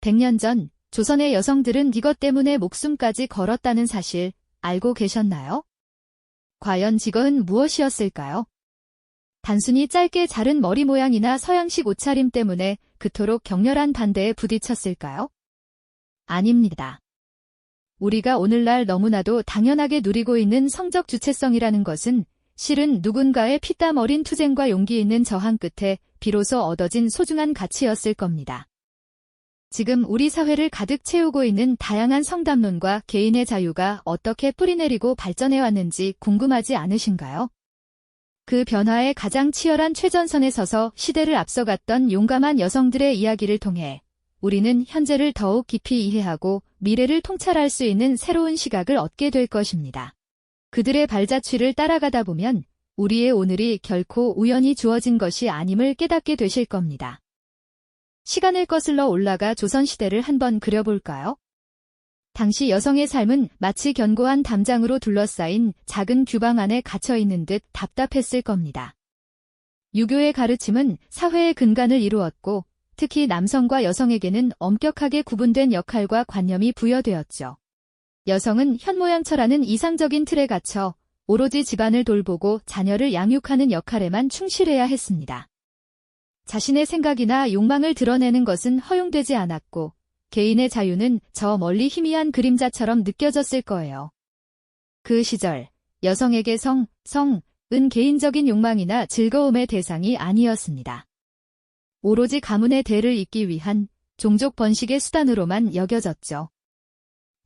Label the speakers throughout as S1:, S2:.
S1: 100년 전 조선의 여성들은 이것 때문에 목숨까지 걸었다는 사실 알고 계셨나요? 과연 이것은 무엇이었을까요? 단순히 짧게 자른 머리 모양이나 서양식 옷차림 때문에 그토록 격렬한 반대에 부딪혔을까요? 아닙니다. 우리가 오늘날 너무나도 당연하게 누리고 있는 성적 주체성이라는 것은 실은 누군가의 피땀 어린 투쟁과 용기 있는 저항 끝에 비로소 얻어진 소중한 가치였을 겁니다. 지금 우리 사회를 가득 채우고 있는 다양한 성담론과 개인의 자유가 어떻게 뿌리내리고 발전해왔는지 궁금하지 않으신가요? 그 변화의 가장 치열한 최전선에 서서 시대를 앞서갔던 용감한 여성들의 이야기를 통해 우리는 현재를 더욱 깊이 이해하고 미래를 통찰할 수 있는 새로운 시각을 얻게 될 것입니다. 그들의 발자취를 따라가다 보면 우리의 오늘이 결코 우연히 주어진 것이 아님을 깨닫게 되실 겁니다. 시간을 거슬러 올라가 조선시대를 한번 그려볼까요? 당시 여성의 삶은 마치 견고한 담장으로 둘러싸인 작은 규방 안에 갇혀있는 듯 답답했을 겁니다. 유교의 가르침은 사회의 근간을 이루었고 특히 남성과 여성에게는 엄격하게 구분된 역할과 관념이 부여되었죠. 여성은 현모양처라는 이상적인 틀에 갇혀 오로지 집안을 돌보고 자녀를 양육하는 역할에만 충실해야 했습니다. 자신의 생각이나 욕망을 드러내는 것은 허용되지 않았고 개인의 자유는 저 멀리 희미한 그림자처럼 느껴졌을 거예요. 그 시절 여성에게 성은 개인적인 욕망이나 즐거움의 대상이 아니었습니다. 오로지 가문의 대를 잇기 위한 종족 번식의 수단으로만 여겨졌죠.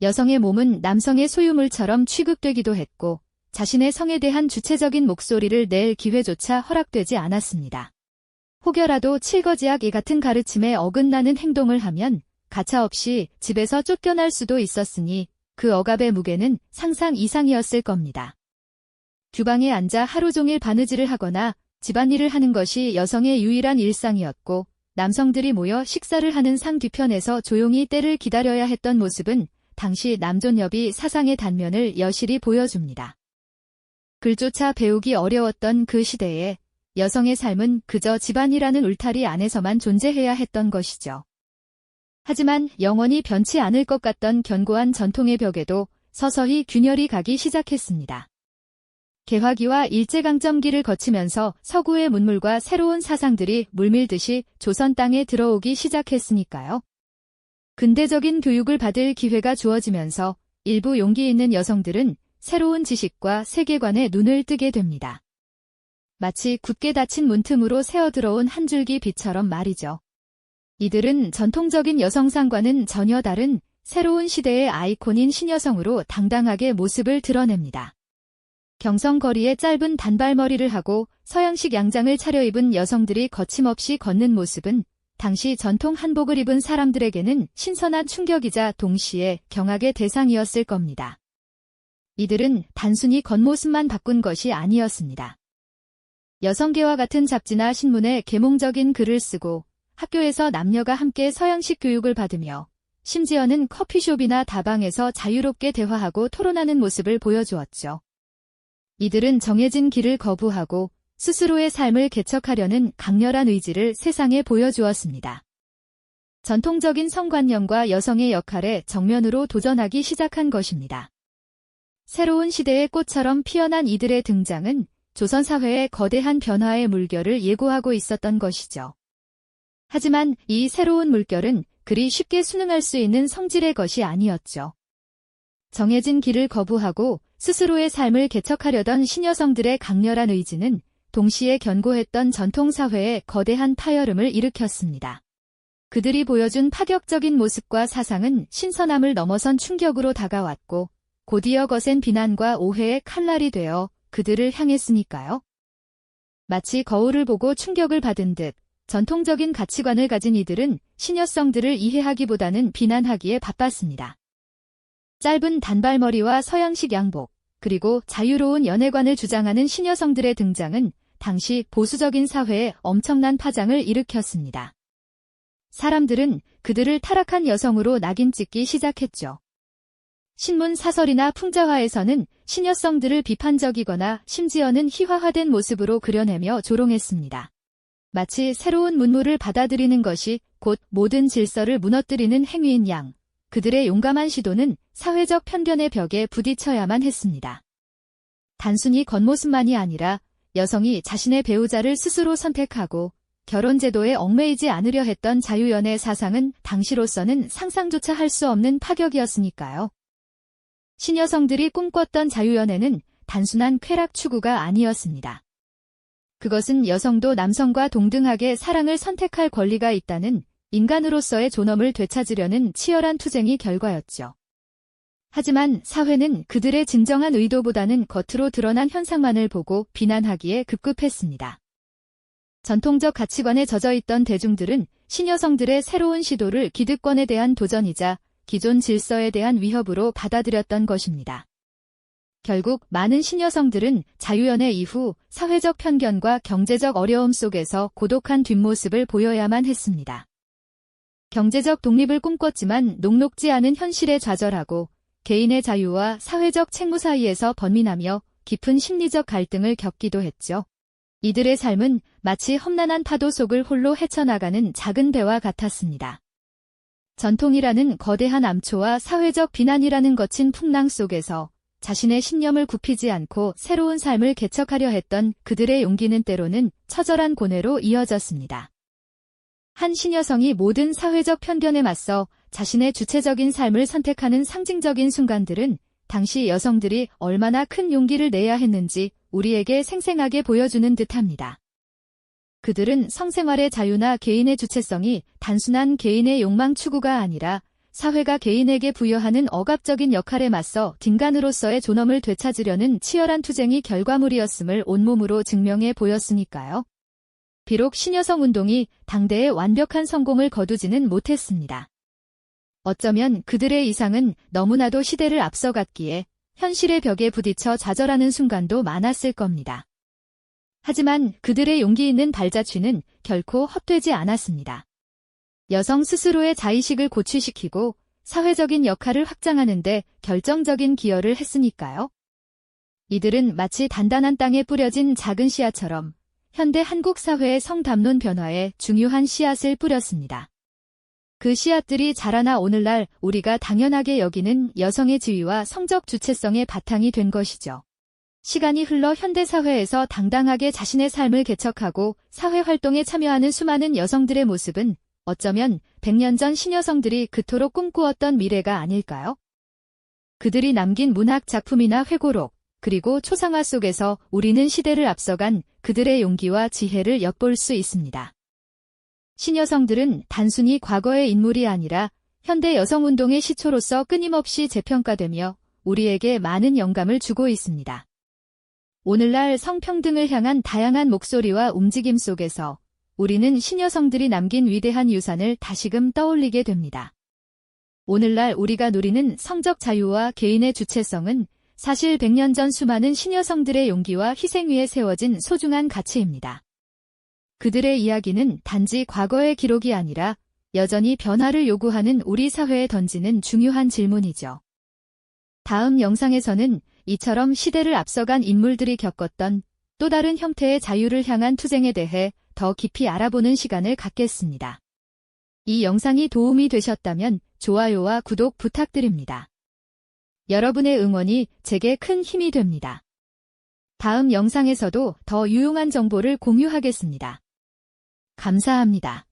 S1: 여성의 몸은 남성의 소유물처럼 취급되기도 했고 자신의 성에 대한 주체적인 목소리를 낼 기회조차 허락되지 않았습니다. 혹여라도 칠거지약 이 같은 가르침에 어긋나는 행동을 하면 가차없이 집에서 쫓겨날 수도 있었으니 그 억압의 무게는 상상 이상이었을 겁니다. 규방에 앉아 하루 종일 바느질을 하거나 집안일을 하는 것이 여성의 유일한 일상이었고 남성들이 모여 식사를 하는 상 뒤편에서 조용히 때를 기다려야 했던 모습은 당시 남존여비 사상의 단면을 여실히 보여줍니다. 글조차 배우기 어려웠던 그 시대에 여성의 삶은 그저 집안이라는 울타리 안에서만 존재해야 했던 것이죠. 하지만 영원히 변치 않을 것 같던 견고한 전통의 벽에도 서서히 균열이 가기 시작했습니다. 개화기와 일제강점기를 거치면서 서구의 문물과 새로운 사상들이 물밀듯이 조선 땅에 들어오기 시작했으니까요. 근대적인 교육을 받을 기회가 주어지면서 일부 용기 있는 여성들은 새로운 지식과 세계관에 눈을 뜨게 됩니다. 마치 굳게 닫힌 문틈으로 새어들어온 한 줄기 빛처럼 말이죠. 이들은 전통적인 여성상과는 전혀 다른 새로운 시대의 아이콘인 신여성으로 당당하게 모습을 드러냅니다. 경성거리에 짧은 단발머리를 하고 서양식 양장을 차려입은 여성들이 거침없이 걷는 모습은 당시 전통 한복을 입은 사람들에게는 신선한 충격이자 동시에 경악의 대상이었을 겁니다. 이들은 단순히 겉모습만 바꾼 것이 아니었습니다. 여성계와 같은 잡지나 신문에 계몽적인 글을 쓰고 학교에서 남녀가 함께 서양식 교육을 받으며 심지어는 커피숍이나 다방에서 자유롭게 대화하고 토론하는 모습을 보여주었죠. 이들은 정해진 길을 거부하고 스스로의 삶을 개척하려는 강렬한 의지를 세상에 보여주었습니다. 전통적인 성관념과 여성의 역할에 정면으로 도전하기 시작한 것입니다. 새로운 시대의 꽃처럼 피어난 이들의 등장은 조선 사회의 거대한 변화의 물결을 예고하고 있었던 것이죠. 하지만 이 새로운 물결은 그리 쉽게 순응할 수 있는 성질의 것이 아니었죠. 정해진 길을 거부하고 스스로의 삶을 개척하려던 신여성들의 강렬한 의지는 동시에 견고했던 전통사회에 거대한 파열음을 일으켰습니다. 그들이 보여준 파격적인 모습과 사상은 신선함을 넘어선 충격으로 다가왔고 곧이어 거센 비난과 오해의 칼날이 되어 그들을 향했으니까요. 마치 거울을 보고 충격을 받은 듯 전통적인 가치관을 가진 이들은 신여성들을 이해하기보다는 비난하기에 바빴습니다. 짧은 단발머리와 서양식 양복, 그리고 자유로운 연애관을 주장하는 신여성들의 등장은 당시 보수적인 사회에 엄청난 파장을 일으켰습니다. 사람들은 그들을 타락한 여성으로 낙인 찍기 시작했죠. 신문 사설이나 풍자화에서는 신여성들을 비판적이거나 심지어는 희화화된 모습으로 그려내며 조롱했습니다. 마치 새로운 문물을 받아들이는 것이 곧 모든 질서를 무너뜨리는 행위인 양, 그들의 용감한 시도는 사회적 편견의 벽에 부딪혀야만 했습니다. 단순히 겉모습만이 아니라 여성이 자신의 배우자를 스스로 선택하고 결혼 제도에 얽매이지 않으려 했던 자유연애 사상은 당시로서는 상상조차 할 수 없는 파격이었으니까요. 신여성들이 꿈꿨던 자유연애는 단순한 쾌락 추구가 아니었습니다. 그것은 여성도 남성과 동등하게 사랑을 선택할 권리가 있다는 인간으로서의 존엄을 되찾으려는 치열한 투쟁의 결과였죠. 하지만 사회는 그들의 진정한 의도보다는 겉으로 드러난 현상만을 보고 비난하기에 급급했습니다. 전통적 가치관에 젖어있던 대중들은 신여성들의 새로운 시도를 기득권에 대한 도전이자 기존 질서에 대한 위협으로 받아들였던 것입니다. 결국 많은 신여성들은 자유연애 이후 사회적 편견과 경제적 어려움 속에서 고독한 뒷모습을 보여야만 했습니다. 경제적 독립을 꿈꿨지만 녹록지 않은 현실에 좌절하고 개인의 자유와 사회적 책무 사이에서 번민하며 깊은 심리적 갈등을 겪기도 했죠. 이들의 삶은 마치 험난한 파도 속을 홀로 헤쳐나가는 작은 배와 같았습니다. 전통이라는 거대한 암초와 사회적 비난이라는 거친 풍랑 속에서 자신의 신념을 굽히지 않고 새로운 삶을 개척하려 했던 그들의 용기는 때로는 처절한 고뇌로 이어졌습니다. 한 신여성이 모든 사회적 편견에 맞서 자신의 주체적인 삶을 선택하는 상징적인 순간들은 당시 여성들이 얼마나 큰 용기를 내야 했는지 우리에게 생생하게 보여주는 듯합니다. 그들은 성생활의 자유나 개인의 주체성이 단순한 개인의 욕망 추구가 아니라 사회가 개인에게 부여하는 억압적인 역할에 맞서 인간으로서의 존엄을 되찾으려는 치열한 투쟁이 결과물이었음을 온몸으로 증명해 보였으니까요. 비록 신여성 운동이 당대의 완벽한 성공을 거두지는 못했습니다. 어쩌면 그들의 이상은 너무나도 시대를 앞서갔기에 현실의 벽에 부딪혀 좌절하는 순간도 많았을 겁니다. 하지만 그들의 용기 있는 발자취는 결코 헛되지 않았습니다. 여성 스스로의 자의식을 고취시키고 사회적인 역할을 확장하는 데 결정적인 기여를 했으니까요. 이들은 마치 단단한 땅에 뿌려진 작은 씨앗처럼 현대 한국 사회의 성담론 변화에 중요한 씨앗을 뿌렸습니다. 그 씨앗들이 자라나 오늘날 우리가 당연하게 여기는 여성의 지위와 성적 주체성의 바탕이 된 것이죠. 시간이 흘러 현대사회에서 당당하게 자신의 삶을 개척하고 사회활동에 참여하는 수많은 여성들의 모습은 어쩌면 100년 전 신여성들이 그토록 꿈꾸었던 미래가 아닐까요? 그들이 남긴 문학 작품이나 회고록, 그리고 초상화 속에서 우리는 시대를 앞서간 그들의 용기와 지혜를 엿볼 수 있습니다. 신여성들은 단순히 과거의 인물이 아니라 현대 여성운동의 시초로서 끊임없이 재평가되며 우리에게 많은 영감을 주고 있습니다. 오늘날 성평등을 향한 다양한 목소리와 움직임 속에서 우리는 신여성들이 남긴 위대한 유산을 다시금 떠올리게 됩니다. 오늘날 우리가 누리는 성적 자유와 개인의 주체성은 사실 100년 전 수많은 신여성들의 용기와 희생 위에 세워진 소중한 가치입니다. 그들의 이야기는 단지 과거의 기록이 아니라 여전히 변화를 요구하는 우리 사회에 던지는 중요한 질문이죠. 다음 영상에서는 이처럼 시대를 앞서간 인물들이 겪었던 또 다른 형태의 자유를 향한 투쟁에 대해 더 깊이 알아보는 시간을 갖겠습니다. 이 영상이 도움이 되셨다면 좋아요와 구독 부탁드립니다. 여러분의 응원이 제게 큰 힘이 됩니다. 다음 영상에서도 더 유용한 정보를 공유하겠습니다. 감사합니다.